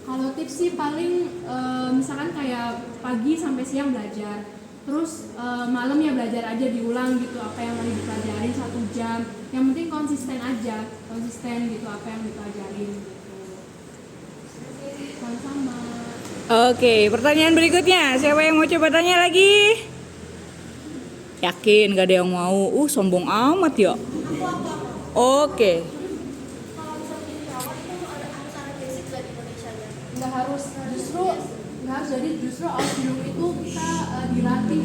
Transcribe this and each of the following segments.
Kalau tips sih paling misalkan kayak pagi sampai siang belajar, terus malam ya belajar aja diulang gitu apa yang lagi dipelajarin 1 jam. Yang penting konsisten gitu apa yang dipelajarin gitu. Sama-sama. Oke, pertanyaan berikutnya. Siapa yang mau coba tanya lagi? Yakin gak ada yang mau? Sombong amat ya. Oke. Kalau misalnya jadi perawat itu harus ada basic nggak di Indonesia ya? Nggak harus, jadi justru auxilium itu kita dilatih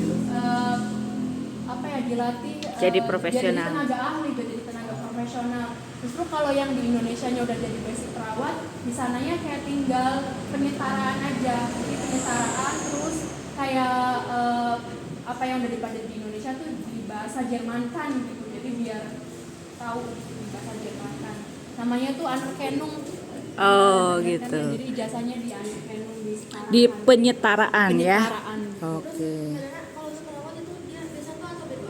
Jadi profesional. jadi tenaga ahli, jadi tenaga profesional. Justru kalau yang di Indonesianya udah jadi basic perawat, di sananya kayak tinggal penyetaraan aja, jadi penyetaraan terus kayak apa yang udah dipelajari di Indonesia tuh di bahasa Jermankan gitu, jadi biar tahu di bahasa Jermankan. Namanya tuh Anerkennung. Oh gitu. Jadi ijazahnya di Anerkennung Di penyetaraan ya. penyetaraan. Oke. Kalau untuk perawat itu dia B1 atau B2?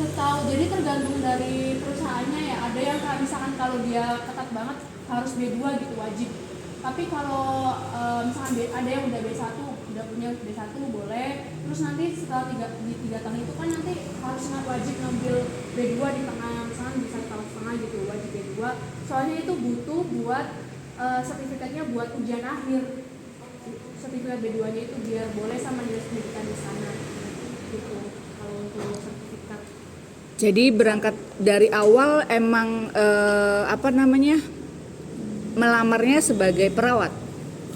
Setahu, jadi tergantung dari perusahaannya ya. Ada yang misalkan kalau dia ketat banget harus B2 gitu wajib. Tapi kalau misalkan ada yang udah B1, udah punya B1 boleh. Terus nanti setelah 3 tahun itu kan nanti harus wajib ngambil B2 di tengah, misalkan bisa 1,5 tahun gitu wajib B2. Soalnya itu butuh buat sertifikatnya buat ujian akhir. Sertifikat B2-nya itu biar boleh sama dinas pendidikan di sana. Gitu. Kalau untuk sertifikat. Jadi berangkat dari awal emang melamarnya sebagai perawat.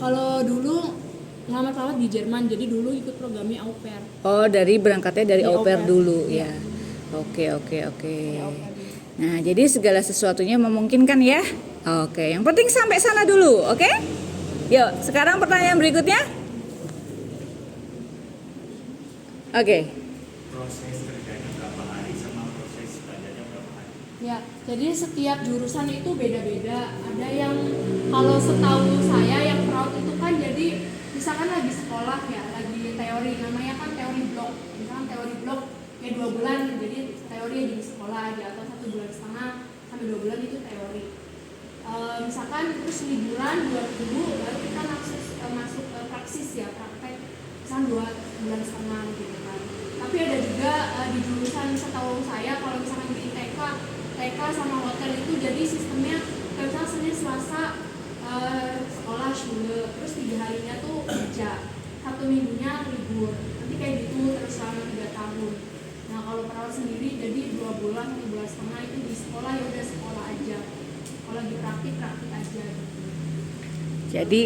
Kalau dulu ngelamar perawat di Jerman, jadi dulu ikut programnya au pair. Oh, berangkatnya dari au pair dulu Iya. ya. Oke. Nah, jadi segala sesuatunya memungkinkan ya. Oke, yang penting sampai sana dulu, oke? Yuk, sekarang pertanyaan berikutnya. Oke. Proses kerjanya berapa hari sama proses belajarnya berapa hari? Ya, jadi setiap jurusan itu beda-beda. Ada yang kalau setahu saya yang perawat itu kan jadi misalkan lagi sekolah ya, lagi teori, namanya kan teori blok. Misalkan teori blok ya 2 bulan, jadi teori di sekolah aja atau 1,5 bulan sampai 2 bulan itu teori. Misalkan terus liburan 2 minggu baru kita masuk praksis ya, praktek misalkan 2,5 bulan gitu kan. Tapi ada juga di jurusan setahu saya kalau misalkan di TK sama hotel itu jadi sistemnya kayak misalnya Senin Selasa sekolah schule, terus 3 harinya tuh kerja, 1 minggunya libur, nanti kayak gitu terus selama 3 tahun. Nah kalau perawat sendiri jadi 2 bulan 1,5 bulan itu di sekolah, ya udah sekolah aja. Kalau lagi praktik aja gitu. Jadi